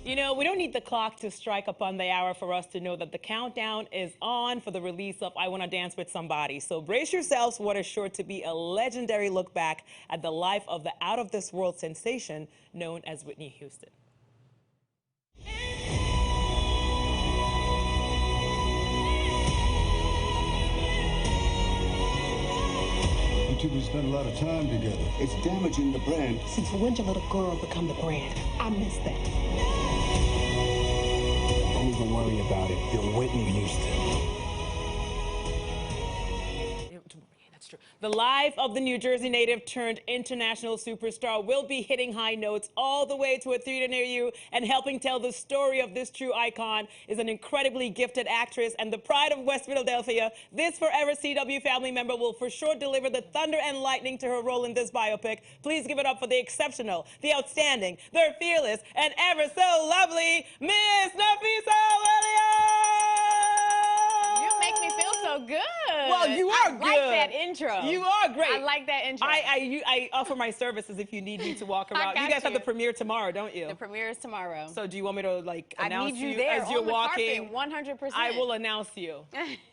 You know, we don't need the clock to strike upon the hour for us to know that the countdown is on for the release of I Wanna Dance with Somebody. So brace yourselves for what is sure to be a legendary look back at the life of the out-of-this-world sensation known as Whitney Houston. You two have spent a lot of time together. It's damaging the brand. Since when did your little girl become the brand? I miss that. Don't even worry about it. You're Whitney Houston. That's true. The life of the New Jersey native turned international superstar will be hitting high notes all the way to a theater near you, and helping tell the story of this true icon is an incredibly gifted actress and the pride of West Philadelphia. This forever CW family member will for sure deliver the thunder and lightning to her role in this biopic. Please give it up for the exceptional, the outstanding, the fearless, and ever so lovely Miss Nafessa Williams! You make me feel so good. Well, you are good. I like that intro. You are great. I like that intro. I offer my services if you need me to walk around. You guys have the premiere tomorrow, don't you? The premiere is tomorrow. So do you want me to like announce I need you there as you're on the walking? Carpet, 100%. I will announce you.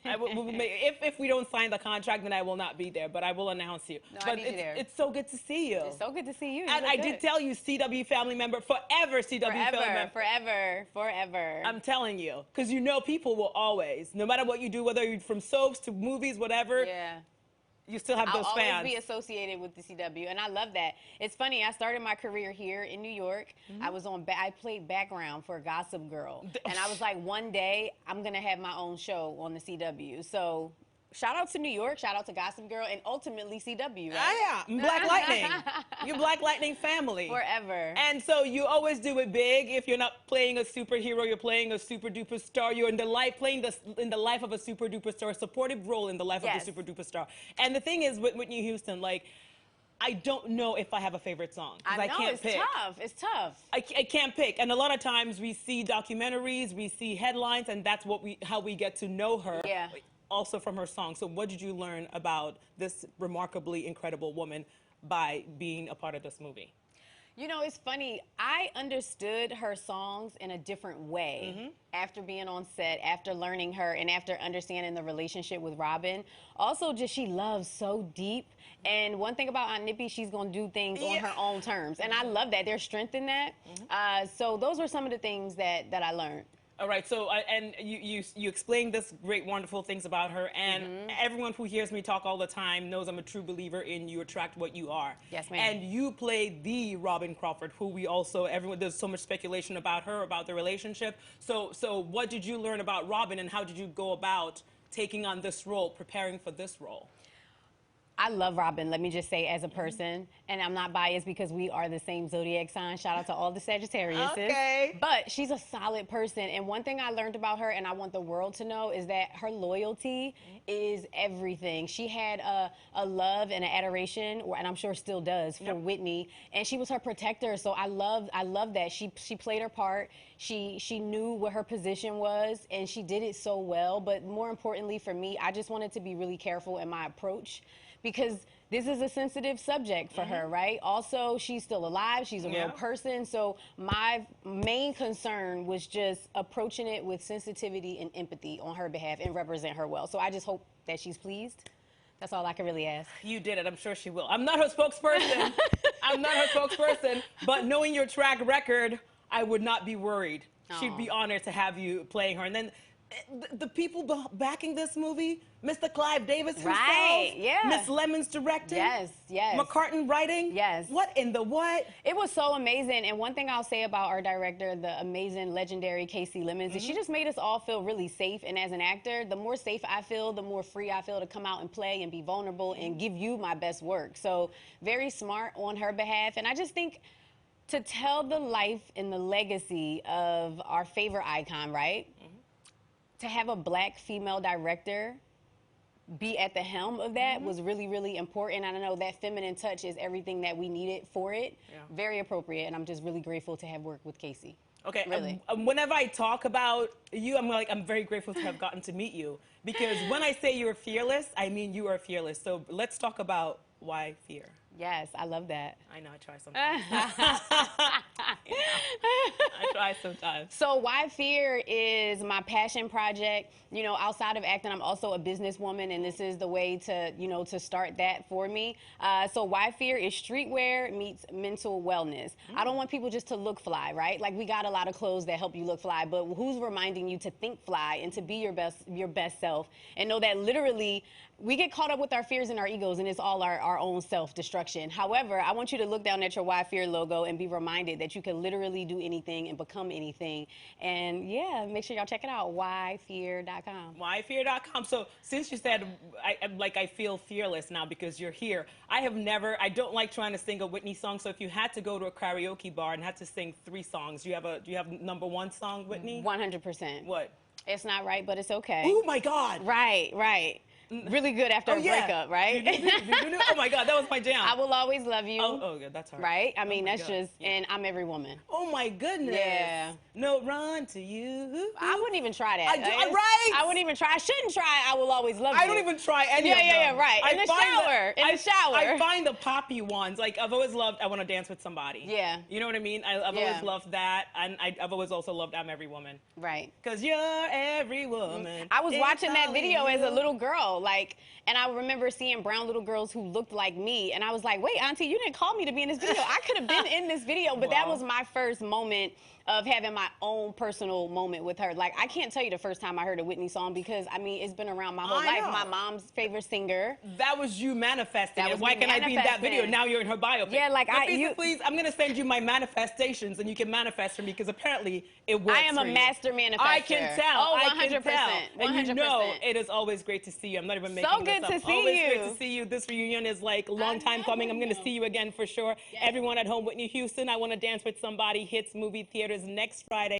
If we don't sign the contract, then I will not be there, but I will announce you. No, but I need you there. It's so good to see you. It's so good to see you. And I did tell you, CW family member, forever CW family member. Forever. I'm telling you, because you know people will always, no matter what you do, whether you're from soaps to movies, whatever. Yeah. You still have those I'll fans. always be associated with the CW, and I love that. It's funny. I started my career here in New York. I played background for Gossip Girl, and I was like, one day I'm gonna have my own show on the CW. So. Shout out to New York, shout out to Gossip Girl, and ultimately CW, right? Yeah, Black Lightning. You're Black Lightning family. Forever. And so you always do it big. If you're not playing a superhero, you're playing a super duper star. You're in the in the life of a super duper star, a supportive role in the life of the super duper star. And the thing is with Whitney Houston, like, I don't know if I have a favorite song. I know, can't it's pick. tough. It's tough. I can't pick. And a lot of times we see documentaries, we see headlines, and that's how we get to know her. Yeah. Also from her song. So what did you learn about this remarkably incredible woman by being a part of this movie? You know, it's funny. I understood her songs in a different way after being on set, after learning her, and after understanding the relationship with Robin. Also, just she loves so deep. And one thing about Aunt Nippy, she's going to do things on her own terms. And I love that. There's strength in that. So those were some of the things that I learned. All right, so and you explained this great, wonderful things about her, and everyone who hears me talk all the time knows I'm a true believer in you attract what you are. Yes, ma'am. And you played the Robin Crawford, who we also, there's so much speculation about her, about the relationship. So what did you learn about Robin, and how did you go about taking on this role, preparing for this role? I love Robin, let me just say, as a person, and I'm not biased because we are the same zodiac sign. Shout out to all the Sagittariuses. Okay. But she's a solid person, and one thing I learned about her, and I want the world to know, is that her loyalty is everything. She had a love and an adoration, and I'm sure still does, for Whitney, and she was her protector. So I love that she played her part. She knew what her position was, and she did it so well. But more importantly for me, I just wanted to be really careful in my approach, because this is a sensitive subject for her, right? Also, she's still alive. She's a real person. So my main concern was just approaching it with sensitivity and empathy on her behalf and represent her well. So I just hope that she's pleased. That's all I can really ask. You did it. I'm sure she will. I'm not her spokesperson. I'm not her spokesperson. But knowing your track record, I would not be worried. She'd be honored to have you playing her. And then the people backing this movie, Mr. Clive Davis himself, Miss Lemon's directing, yes, McCartan writing, what in the what? It was so amazing. And one thing I'll say about our director, the amazing, legendary Casey Lemons, is she just made us all feel really safe. And as an actor, the more safe I feel, the more free I feel to come out and play and be vulnerable and give you my best work. So very smart on her behalf. And I just think to tell the life and the legacy of our favorite icon, right? To have a Black female director be at the helm of that was really, really important. And I know that feminine touch is everything that we needed for it. Very appropriate, and I'm just really grateful to have worked with Casey. Okay, really. Whenever I talk about you, I'm very grateful to have gotten to meet you, because when I say you're fearless, I mean you are fearless. So let's talk about why fear. Yes, I love that. I know, I try sometimes. I try sometimes. So Why Fear is my passion project. You know, outside of acting, I'm also a businesswoman, and this is the way to, you know, to start that for me. So Why Fear is streetwear meets mental wellness. I don't want people just to look fly, right? Like, we got a lot of clothes that help you look fly, but who's reminding you to think fly and to be your best self, and know that literally we get caught up with our fears and our egos, and it's all our own self-destruction. However, I want you to look down at your Why Fear logo and be reminded that you can literally do anything and become anything. And yeah, make sure y'all check it out, whyfear.com. Whyfear.com. So since you said, I feel fearless now because you're here, I don't like trying to sing a Whitney song, so if you had to go to a karaoke bar and had to sing 3 songs, do you have #1 song, Whitney? 100%. What? It's not right, but it's okay. Oh my God. Right, right. Really good after a breakup, right? Oh my God, that was my jam. I Will Always Love You. Oh yeah, that's hard. Right? I mean, that's God. just, and I'm Every Woman. Oh my goodness. Yeah. No run to you. I wouldn't even try that. Right. I wouldn't even try. I shouldn't try I Will Always Love You. I don't even try any of them. Yeah, right. In the shower. I find the poppy ones. Like, I've always loved I Want to Dance with Somebody. Yeah. You know what I mean? I've always loved that. And I've always also loved I'm Every Woman. Right. Because you're every woman. I was watching that video as a you. little girl, like, and I remember seeing brown little girls who looked like me, and I was like, wait, Auntie, you didn't call me to be in this video. I could have been in this video, but that was my first moment of having my own personal moment with her. Like, I can't tell you the first time I heard a Whitney song because, I mean, it's been around my whole life. know. My mom's favorite singer. That was you manifesting. That And was why me can I be in that video? manifesting. Now you're in her biopic. Yeah, like, Nafessa, please, I'm going to send you my manifestations and you can manifest for me because apparently it works I am for a you. master manifester. I can tell. Oh, 100%. I can tell. And 100%. you know it is always great to see you. I'm not even making So this good up. to see Always you. great to see you. This reunion is like a long time coming. I'm going to see you again for sure. Everyone at home, Whitney Houston, I Want to Dance with Somebody hits movie theaters next Friday.